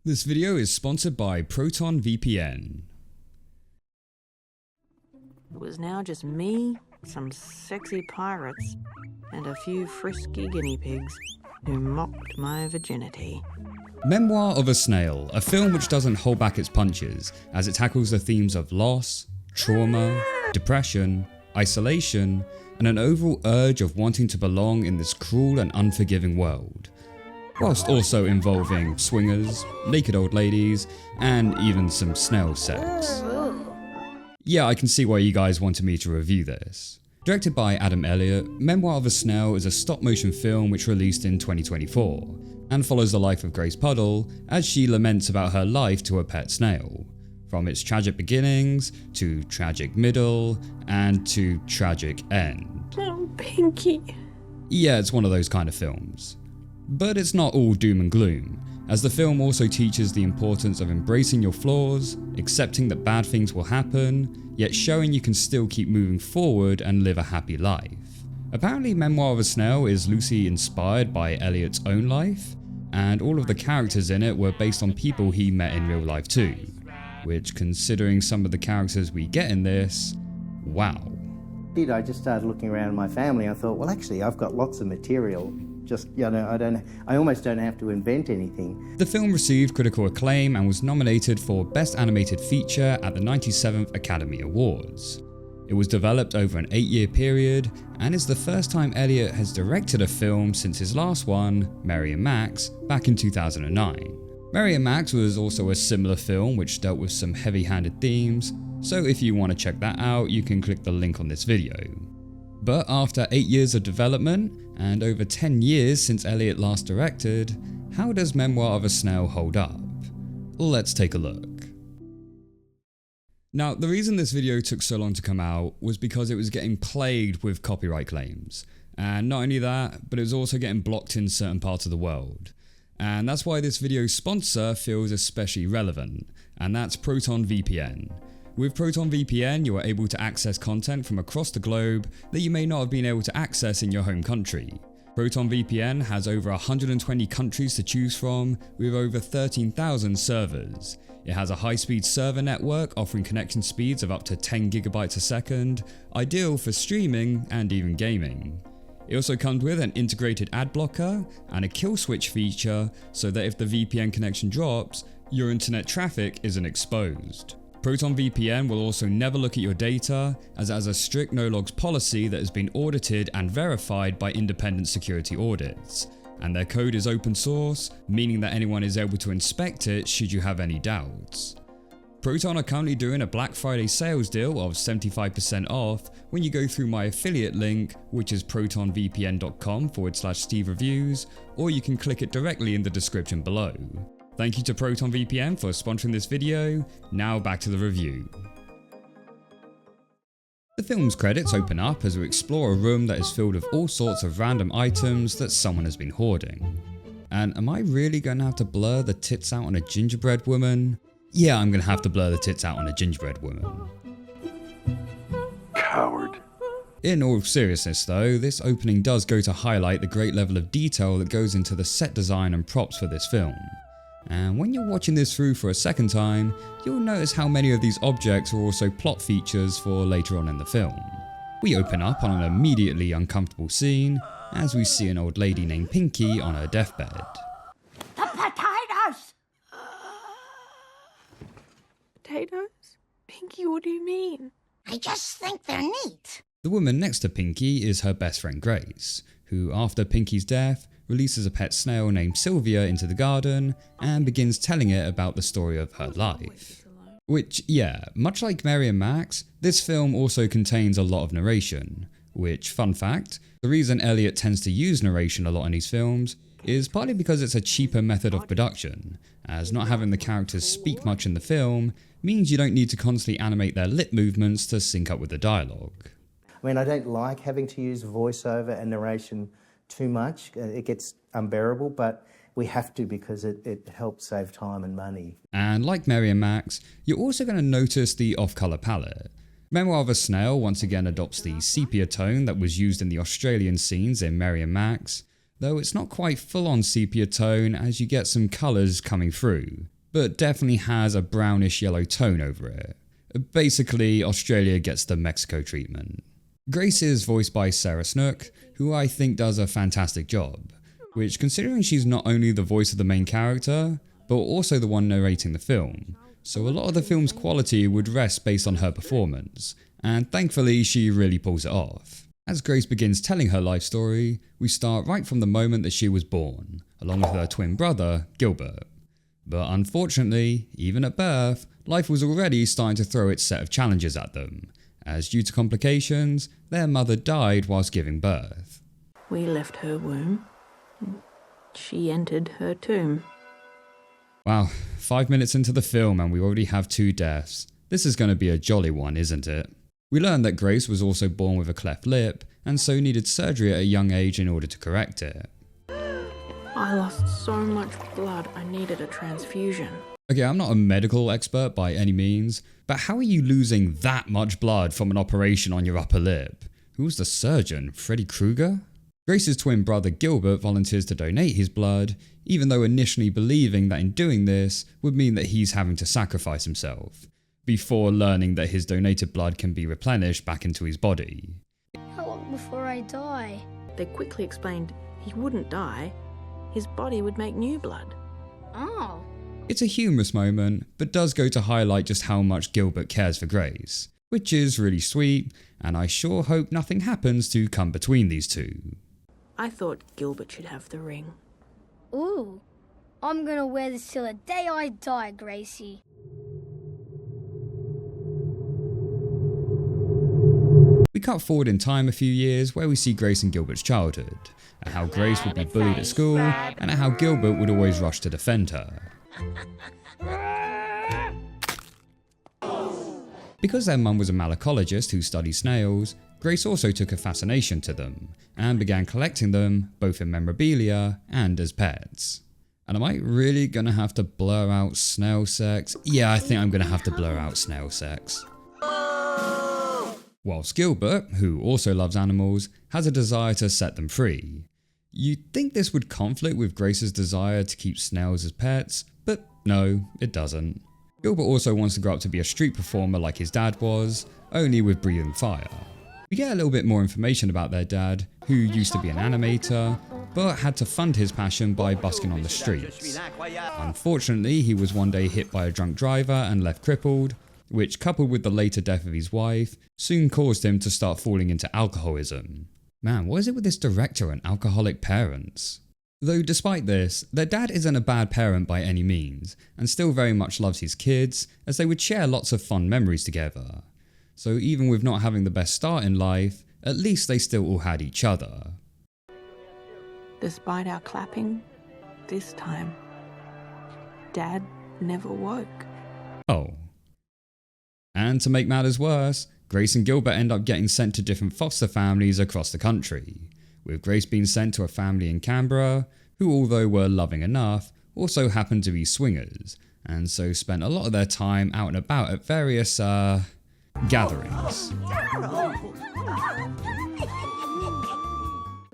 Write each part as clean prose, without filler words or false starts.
This video is sponsored by Proton VPN. It was now just me, some sexy pirates, and a few frisky guinea pigs who mocked my virginity. Memoir of a Snail, a film which doesn't hold back its punches as it tackles the themes of loss, trauma, depression, isolation, and an overall urge of wanting to belong in this cruel and unforgiving world, whilst also involving swingers, naked old ladies, and even some snail sex. Yeah, I can see why you guys wanted me to review this. Directed by Adam Elliott, Memoir of a Snail is a stop-motion film which released in 2024, and follows the life of Grace Puddle as she laments about her life to a pet snail, from its tragic beginnings, to tragic middle, and to tragic end. Oh, Pinky. Yeah, it's one of those kind of films. But it's not all doom and gloom, as the film also teaches the importance of embracing your flaws, accepting that bad things will happen, yet showing you can still keep moving forward and live a happy life. Apparently Memoir of a Snail is loosely inspired by Elliott's own life, and all of the characters in it were based on people he met in real life too, which, considering some of the characters we get in this, wow. I just started looking around my family. I thought, well, actually, I've got lots of material. Just, I almost don't have to invent anything. The film received critical acclaim and was nominated for Best Animated Feature at the 97th Academy Awards. It was developed over an 8-year period and is the first time Elliott has directed a film since his last one, Mary and Max, back in 2009. Mary and Max was also a similar film which dealt with some heavy-handed themes, so if you want to check that out, you can click the link on this video. But after 8 years of development, and over 10 years since Elliott last directed, how does Memoir of a Snail hold up? Let's take a look. Now, the reason this video took so long to come out was because it was getting plagued with copyright claims. And not only that, but it was also getting blocked in certain parts of the world. And that's why this video's sponsor feels especially relevant, and that's Proton VPN. With Proton VPN, you are able to access content from across the globe that you may not have been able to access in your home country. Proton VPN has over 120 countries to choose from, with over 13,000 servers. It has a high-speed server network offering connection speeds of up to 10 gigabytes a second, ideal for streaming and even gaming. It also comes with an integrated ad blocker and a kill switch feature so that if the VPN connection drops, your internet traffic isn't exposed. Proton VPN will also never look at your data, as it has a strict no-logs policy that has been audited and verified by independent security audits, and their code is open source, meaning that anyone is able to inspect it should you have any doubts. Proton are currently doing a Black Friday sales deal of 75% off when you go through my affiliate link, which is protonvpn.com/SteveReviews, or you can click it directly in the description below. Thank you to Proton VPN for sponsoring this video. Now back to the review. The film's credits open up as we explore a room that is filled with all sorts of random items that someone has been hoarding. And am I really going to have to blur the tits out on a gingerbread woman? Yeah, I'm going to have to blur the tits out on a gingerbread woman. Coward. In all seriousness though, this opening does go to highlight the great level of detail that goes into the set design and props for this film. And when you're watching this through for a second time, you'll notice how many of these objects are also plot features for later on in the film. We open up on an immediately uncomfortable scene as we see an old lady named Pinky on her deathbed. The potatoes! Potatoes? Pinky, what do you mean? I just think they're neat. The woman next to Pinky is her best friend Grace, who after Pinky's death releases a pet snail named Sylvia into the garden and begins telling it about the story of her life. Which, yeah, much like Mary and Max, this film also contains a lot of narration, which, fun fact, the reason Elliott tends to use narration a lot in these films is partly because it's a cheaper method of production, as not having the characters speak much in the film means you don't need to constantly animate their lip movements to sync up with the dialogue. I mean, I don't like having to use voiceover and narration too much. It gets unbearable, but we have to because it helps save time and money. And like Mary and Max, you're also going to notice the off-colour palette. Memoir of a Snail once again adopts the sepia tone that was used in the Australian scenes in Mary and Max, though it's not quite full on sepia tone as you get some colours coming through, but definitely has a brownish yellow tone over it. Basically, Australia gets the Mexico treatment. Grace is voiced by Sarah Snook, who I think does a fantastic job, which, considering she's not only the voice of the main character, but also the one narrating the film, so a lot of the film's quality would rest based on her performance, and thankfully she really pulls it off. As Grace begins telling her life story, we start right from the moment that she was born, along with her twin brother, Gilbert. But unfortunately, even at birth, life was already starting to throw its set of challenges at them, as due to complications, their mother died whilst giving birth. We left her womb. She entered her tomb. Wow, 5 minutes into the film and we already have 2 deaths. This is going to be a jolly one, isn't it? We learn that Grace was also born with a cleft lip, and so needed surgery at a young age in order to correct it. I lost so much blood, I needed a transfusion. Okay, I'm not a medical expert by any means, but how are you losing that much blood from an operation on your upper lip? Who was the surgeon? Freddy Krueger? Grace's twin brother Gilbert volunteers to donate his blood, even though initially believing that in doing this would mean that he's having to sacrifice himself, before learning that his donated blood can be replenished back into his body. How long before I die? They quickly explained he wouldn't die, his body would make new blood. Oh. It's a humorous moment, but does go to highlight just how much Gilbert cares for Grace, which is really sweet, and I sure hope nothing happens to come between these two. I thought Gilbert should have the ring. Ooh. I'm gonna wear this till the day I die, Gracie. We cut forward in time a few years where we see Grace and Gilbert's childhood, and how Grace would be bullied at school, and how Gilbert would always rush to defend her. Because their mum was a malacologist who studied snails, Grace also took a fascination to them, and began collecting them both in memorabilia and as pets. And am I really gonna have to blur out snail sex? Yeah, I think I'm gonna have to blur out snail sex. Whilst Gilbert, who also loves animals, has a desire to set them free. You'd think this would conflict with Grace's desire to keep snails as pets, but no, it doesn't. Gilbert also wants to grow up to be a street performer like his dad was, only with breathing fire. We get a little bit more information about their dad, who used to be an animator, but had to fund his passion by busking on the streets. Unfortunately, he was one day hit by a drunk driver and left crippled, which, coupled with the later death of his wife, soon caused him to start falling into alcoholism. Man, what is it with this director and alcoholic parents? Though despite this, their dad isn't a bad parent by any means, and still very much loves his kids, as they would share lots of fun memories together. So even with not having the best start in life, at least they still all had each other. Despite our clapping, this time, Dad never woke. Oh. And to make matters worse, Grace and Gilbert end up getting sent to different foster families across the country, with Grace being sent to a family in Canberra, who, although were loving enough, also happened to be swingers, and so spent a lot of their time out and about at various, gatherings.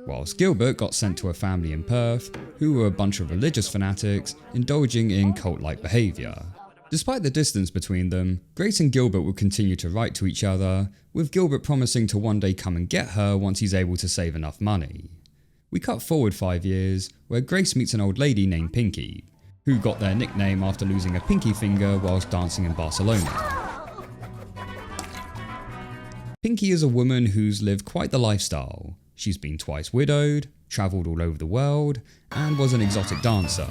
Whilst Gilbert got sent to a family in Perth, who were a bunch of religious fanatics indulging in cult-like behaviour. Despite the distance between them, Grace and Gilbert would continue to write to each other, with Gilbert promising to one day come and get her once he's able to save enough money. We cut forward 5 years, where Grace meets an old lady named Pinky, who got their nickname after losing a pinky finger whilst dancing in Barcelona. Pinky is a woman who's lived quite the lifestyle. She's been twice widowed, travelled all over the world, and was an exotic dancer.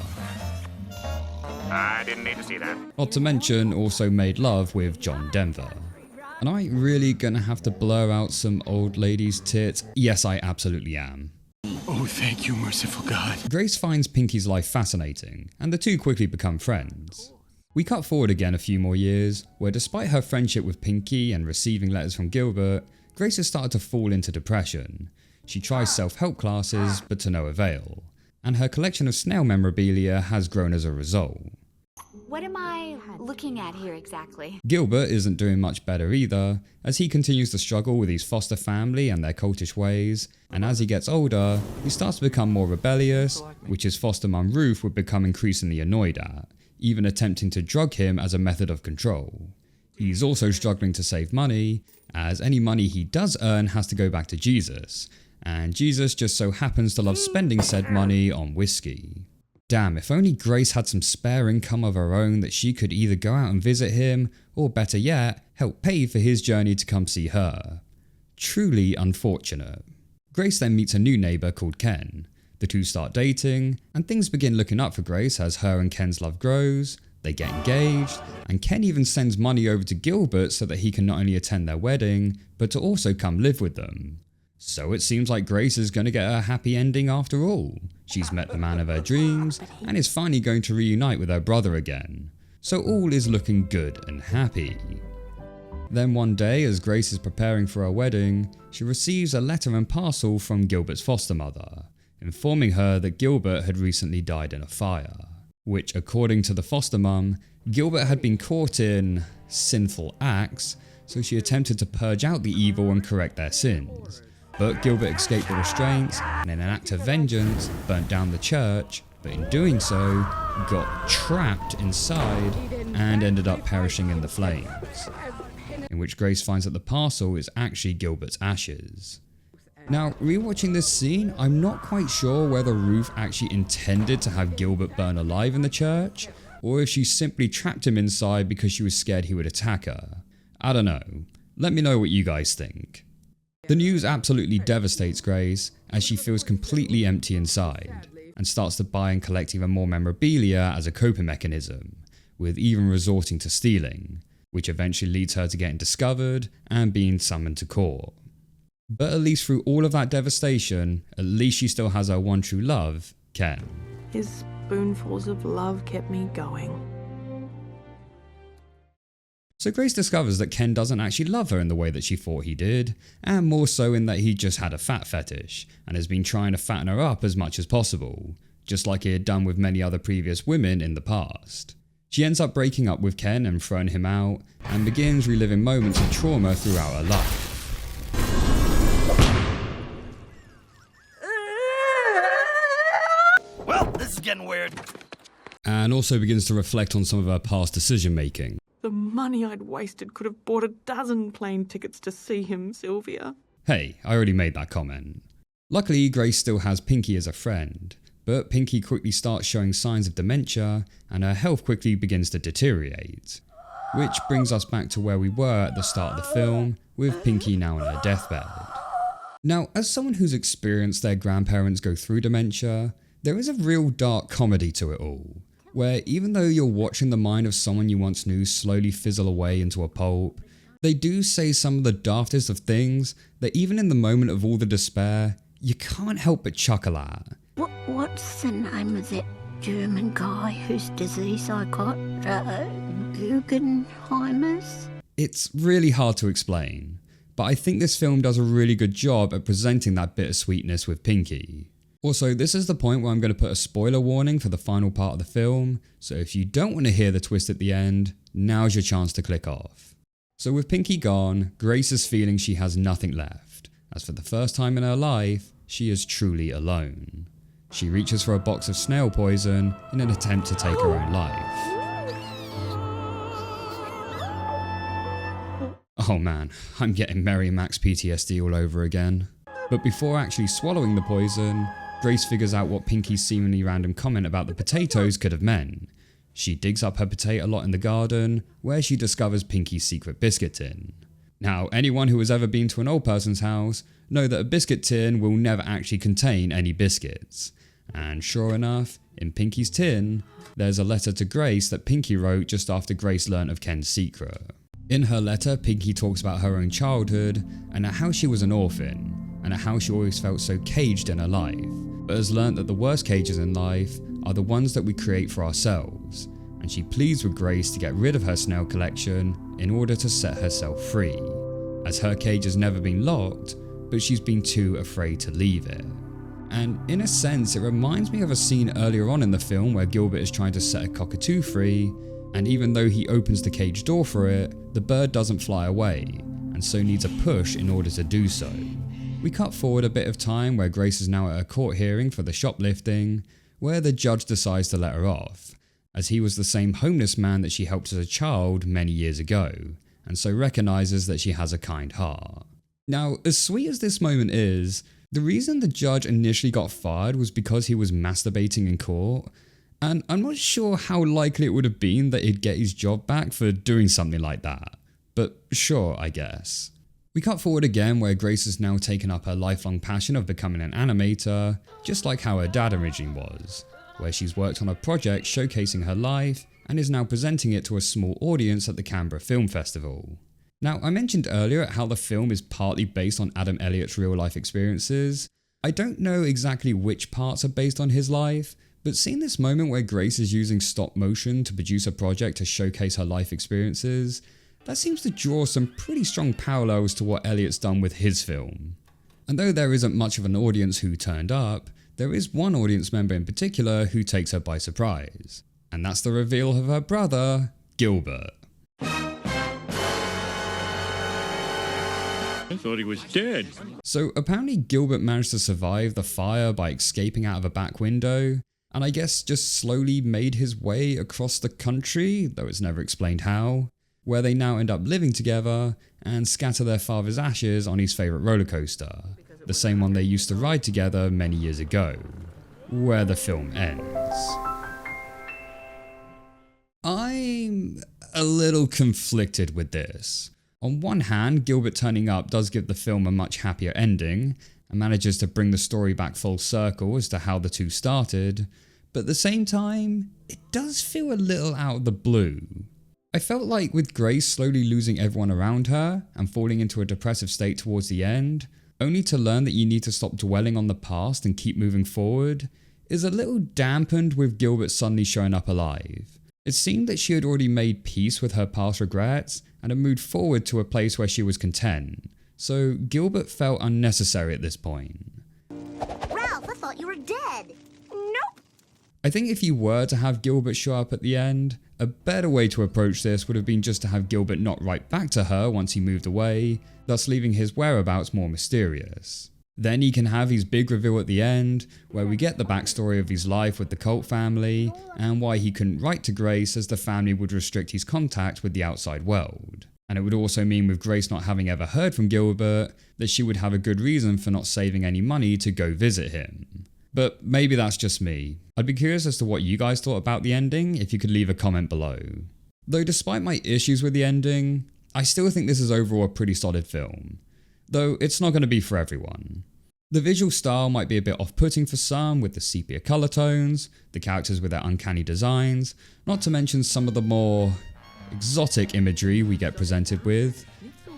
I didn't need to see that. Not to mention, also made love with John Denver. Am I really gonna have to blur out some old lady's tits? Yes, I absolutely am. Oh, thank you, merciful God. Grace finds Pinky's life fascinating, and the two quickly become friends. We cut forward again a few more years, where despite her friendship with Pinky and receiving letters from Gilbert, Grace has started to fall into depression. She tries self-help classes, but to no avail, and her collection of snail memorabilia has grown as a result. What am I looking at here exactly? Gilbert isn't doing much better either, as he continues to struggle with his foster family and their cultish ways, and as he gets older, he starts to become more rebellious, which his foster mum Ruth would become increasingly annoyed at, even attempting to drug him as a method of control. He's also struggling to save money, as any money he does earn has to go back to Jesus, and Jesus just so happens to love spending said money on whiskey. Damn, if only Grace had some spare income of her own that she could either go out and visit him, or better yet, help pay for his journey to come see her. Truly unfortunate. Grace then meets a new neighbour called Ken. The two start dating, and things begin looking up for Grace as her and Ken's love grows. They get engaged, and Ken even sends money over to Gilbert so that he can not only attend their wedding, but to also come live with them. So it seems like Grace is going to get a happy ending after all. She's met the man of her dreams, and is finally going to reunite with her brother again. So all is looking good and happy. Then one day, as Grace is preparing for her wedding, she receives a letter and parcel from Gilbert's foster mother, informing her that Gilbert had recently died in a fire. Which, according to the foster mum, Gilbert had been caught in sinful acts, so she attempted to purge out the evil and correct their sins. But Gilbert escaped the restraints, and in an act of vengeance, burnt down the church, but in doing so, got trapped inside and ended up perishing in the flames. In which Grace finds that the parcel is actually Gilbert's ashes. Now, rewatching this scene, I'm not quite sure whether Ruth actually intended to have Gilbert burn alive in the church, or if she simply trapped him inside because she was scared he would attack her. I don't know. Let me know what you guys think. The news absolutely devastates Grace, as she feels completely empty inside, and starts to buy and collect even more memorabilia as a coping mechanism, with even resorting to stealing, which eventually leads her to getting discovered and being summoned to court. But at least through all of that devastation, at least she still has her one true love, Ken. His spoonfuls of love kept me going. So Grace discovers that Ken doesn't actually love her in the way that she thought he did, and more so in that he just had a fat fetish, and has been trying to fatten her up as much as possible, just like he had done with many other previous women in the past. She ends up breaking up with Ken and throwing him out, and begins reliving moments of trauma throughout her life. Well, this is getting weird. And also begins to reflect on some of her past decision making. The money I'd wasted could have bought 12 plane tickets to see him, Sylvia. Hey, I already made that comment. Luckily, Grace still has Pinky as a friend, but Pinky quickly starts showing signs of dementia, and her health quickly begins to deteriorate. Which brings us back to where we were at the start of the film, with Pinky now on her deathbed. Now, as someone who's experienced their grandparents go through dementia, there is a real dark comedy to it all, where even though you're watching the mind of someone you once knew slowly fizzle away into a pulp, they do say some of the daftest of things that even in the moment of all the despair, you can't help but chuckle at. What's the name of that German guy whose disease I got? Guggenheim's? It's really hard to explain, but I think this film does a really good job at presenting that bittersweetness with Pinky. Also, this is the point where I'm going to put a spoiler warning for the final part of the film, so if you don't want to hear the twist at the end, now's your chance to click off. So with Pinky gone, Grace is feeling she has nothing left, as for the first time in her life, she is truly alone. She reaches for a box of snail poison in an attempt to take her own life. Oh man, I'm getting Mary Max PTSD all over again. But before actually swallowing the poison, Grace figures out what Pinky's seemingly random comment about the potatoes could have meant. She digs up her potato lot in the garden, where she discovers Pinky's secret biscuit tin. Now, anyone who has ever been to an old person's house know that a biscuit tin will never actually contain any biscuits. And sure enough, in Pinky's tin, there's a letter to Grace that Pinky wrote just after Grace learnt of Ken's secret. In her letter, Pinky talks about her own childhood and how she was an orphan, and how she always felt so caged in her life, but has learnt that the worst cages in life are the ones that we create for ourselves, and she pleads with Grace to get rid of her snail collection in order to set herself free, as her cage has never been locked, but she's been too afraid to leave it. And in a sense, it reminds me of a scene earlier on in the film where Gilbert is trying to set a cockatoo free, and even though he opens the cage door for it, the bird doesn't fly away, and so needs a push in order to do so. We cut forward a bit of time where Grace is now at a court hearing for the shoplifting, where the judge decides to let her off, as he was the same homeless man that she helped as a child many years ago, and so recognises that she has a kind heart. Now, as sweet as this moment is, the reason the judge initially got fired was because he was masturbating in court, and I'm not sure how likely it would have been that he'd get his job back for doing something like that, but sure, I guess. We cut forward again where Grace has now taken up her lifelong passion of becoming an animator, just like how her dad originally was, where she's worked on a project showcasing her life and is now presenting it to a small audience at the Canberra Film Festival. Now, I mentioned earlier how the film is partly based on Adam Elliott's real life experiences. I don't know exactly which parts are based on his life, but seeing this moment where Grace is using stop motion to produce a project to showcase her life experiences, that seems to draw some pretty strong parallels to what Elliott's done with his film. And though there isn't much of an audience who turned up, there is one audience member in particular who takes her by surprise. And that's the reveal of her brother, Gilbert. I thought he was dead. So apparently Gilbert managed to survive the fire by escaping out of a back window, and I guess just slowly made his way across the country, though it's never explained how, where they now end up living together and scatter their father's ashes on his favourite roller coaster, the same one they used to ride together many years ago, where the film ends. I'm a little conflicted with this. On one hand, Gilbert turning up does give the film a much happier ending, and manages to bring the story back full circle as to how the two started, but at the same time, it does feel a little out of the blue. I felt like with Grace slowly losing everyone around her and falling into a depressive state towards the end, only to learn that you need to stop dwelling on the past and keep moving forward, is a little dampened with Gilbert suddenly showing up alive. It seemed that she had already made peace with her past regrets and had moved forward to a place where she was content, so Gilbert felt unnecessary at this point. Ralph, I thought you were dead. Nope. I think if you were to have Gilbert show up at the end, a better way to approach this would have been just to have Gilbert not write back to her once he moved away, thus leaving his whereabouts more mysterious. Then he can have his big reveal at the end, where we get the backstory of his life with the cult family, and why he couldn't write to Grace as the family would restrict his contact with the outside world. And it would also mean with Grace not having ever heard from Gilbert, that she would have a good reason for not saving any money to go visit him. But maybe that's just me. I'd be curious as to what you guys thought about the ending, if you could leave a comment below. Though despite my issues with the ending, I still think this is overall a pretty solid film. Though it's not going to be for everyone. The visual style might be a bit off-putting for some with the sepia colour tones, the characters with their uncanny designs, not to mention some of the more exotic imagery we get presented with,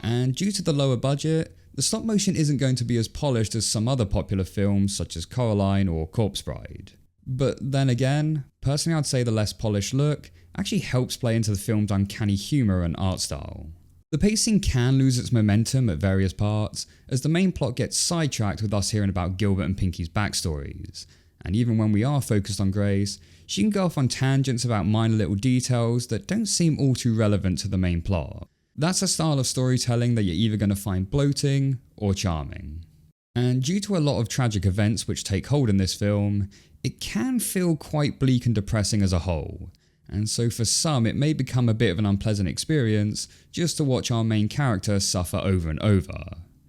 and due to the lower budget, the stop motion isn't going to be as polished as some other popular films such as Coraline or Corpse Bride. But then again, personally I'd say the less polished look actually helps play into the film's uncanny humour and art style. The pacing can lose its momentum at various parts, as the main plot gets sidetracked with us hearing about Gilbert and Pinky's backstories, and even when we are focused on Grace, she can go off on tangents about minor little details that don't seem all too relevant to the main plot. That's a style of storytelling that you're either going to find bloating or charming. And due to a lot of tragic events which take hold in this film, it can feel quite bleak and depressing as a whole. And so for some it may become a bit of an unpleasant experience just to watch our main character suffer over and over.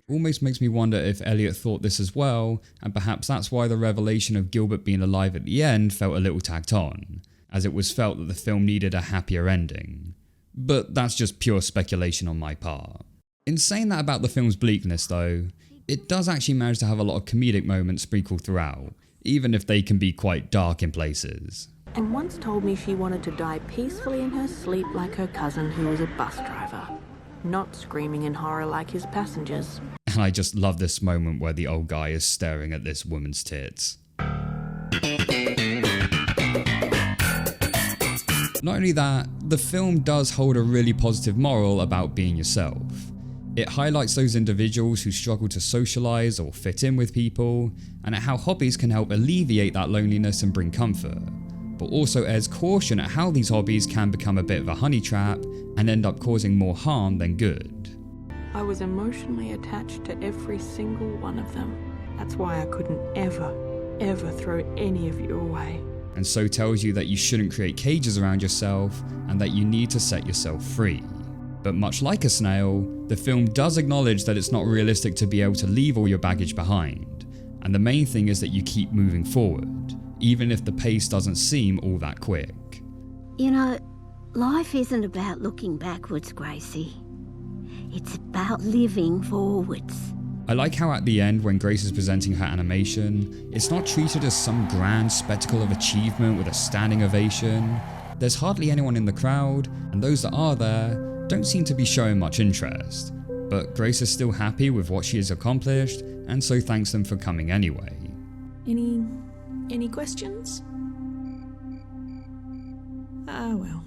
Almost makes me wonder if Elliot thought this as well, and perhaps that's why the revelation of Gilbert being alive at the end felt a little tacked on, as it was felt that the film needed a happier ending. But that's just pure speculation on my part. In saying that about the film's bleakness though, it does actually manage to have a lot of comedic moments sprinkled throughout, even if they can be quite dark in places. And once told me she wanted to die peacefully in her sleep like her cousin who was a bus driver, not screaming in horror like his passengers. And I just love this moment where the old guy is staring at this woman's tits. Not only that, the film does hold a really positive moral about being yourself. It highlights those individuals who struggle to socialise or fit in with people, and at how hobbies can help alleviate that loneliness and bring comfort. but also airs caution at how these hobbies can become a bit of a honey trap and end up causing more harm than good. I was emotionally attached to every single one of them. That's why I couldn't ever throw any of you away. And so tells you that you shouldn't create cages around yourself and that you need to set yourself free. But much like a snail, the film does acknowledge that it's not realistic to be able to leave all your baggage behind, and the main thing is that you keep moving forward, even if the pace doesn't seem all that quick. You know, life isn't about looking backwards, Gracie. It's about living forwards. I like how at the end, when Grace is presenting her animation, it's not treated as some grand spectacle of achievement with a standing ovation. There's hardly anyone in the crowd, and those that are there don't seem to be showing much interest. But Grace is still happy with what she has accomplished, and so thanks them for coming anyway. Any questions? Ah, well.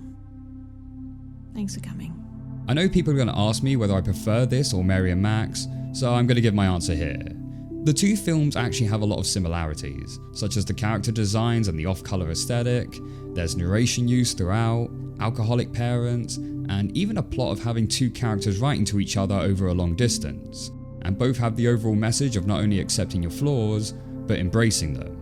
Thanks for coming. I know people are going to ask me whether I prefer this or Mary and Max, so I'm going to give my answer here. The two films actually have a lot of similarities, such as the character designs and the off-colour aesthetic, there's narration use throughout, alcoholic parents, and even a plot of having two characters writing to each other over a long distance, and both have the overall message of not only accepting your flaws, but embracing them.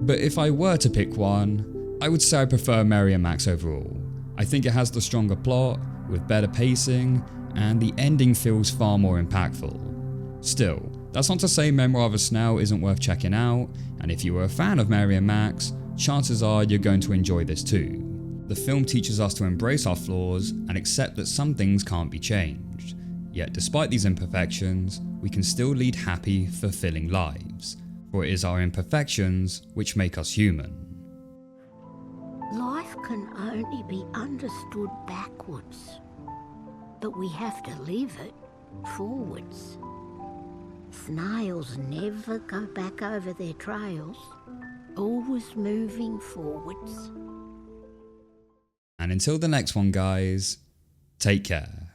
But if I were to pick one, I would say I prefer Mary and Max overall. I think it has the stronger plot, with better pacing, and the ending feels far more impactful. Still, that's not to say Memoir of a Snail isn't worth checking out, and if you were a fan of Mary and Max, chances are you're going to enjoy this too. The film teaches us to embrace our flaws and accept that some things can't be changed. Yet despite these imperfections, we can still lead happy, fulfilling lives, for it is our imperfections which make us human. Life can only be understood backwards, but we have to live it forwards. Snails never go back over their trails, always moving forwards. And until the next one, guys, take care.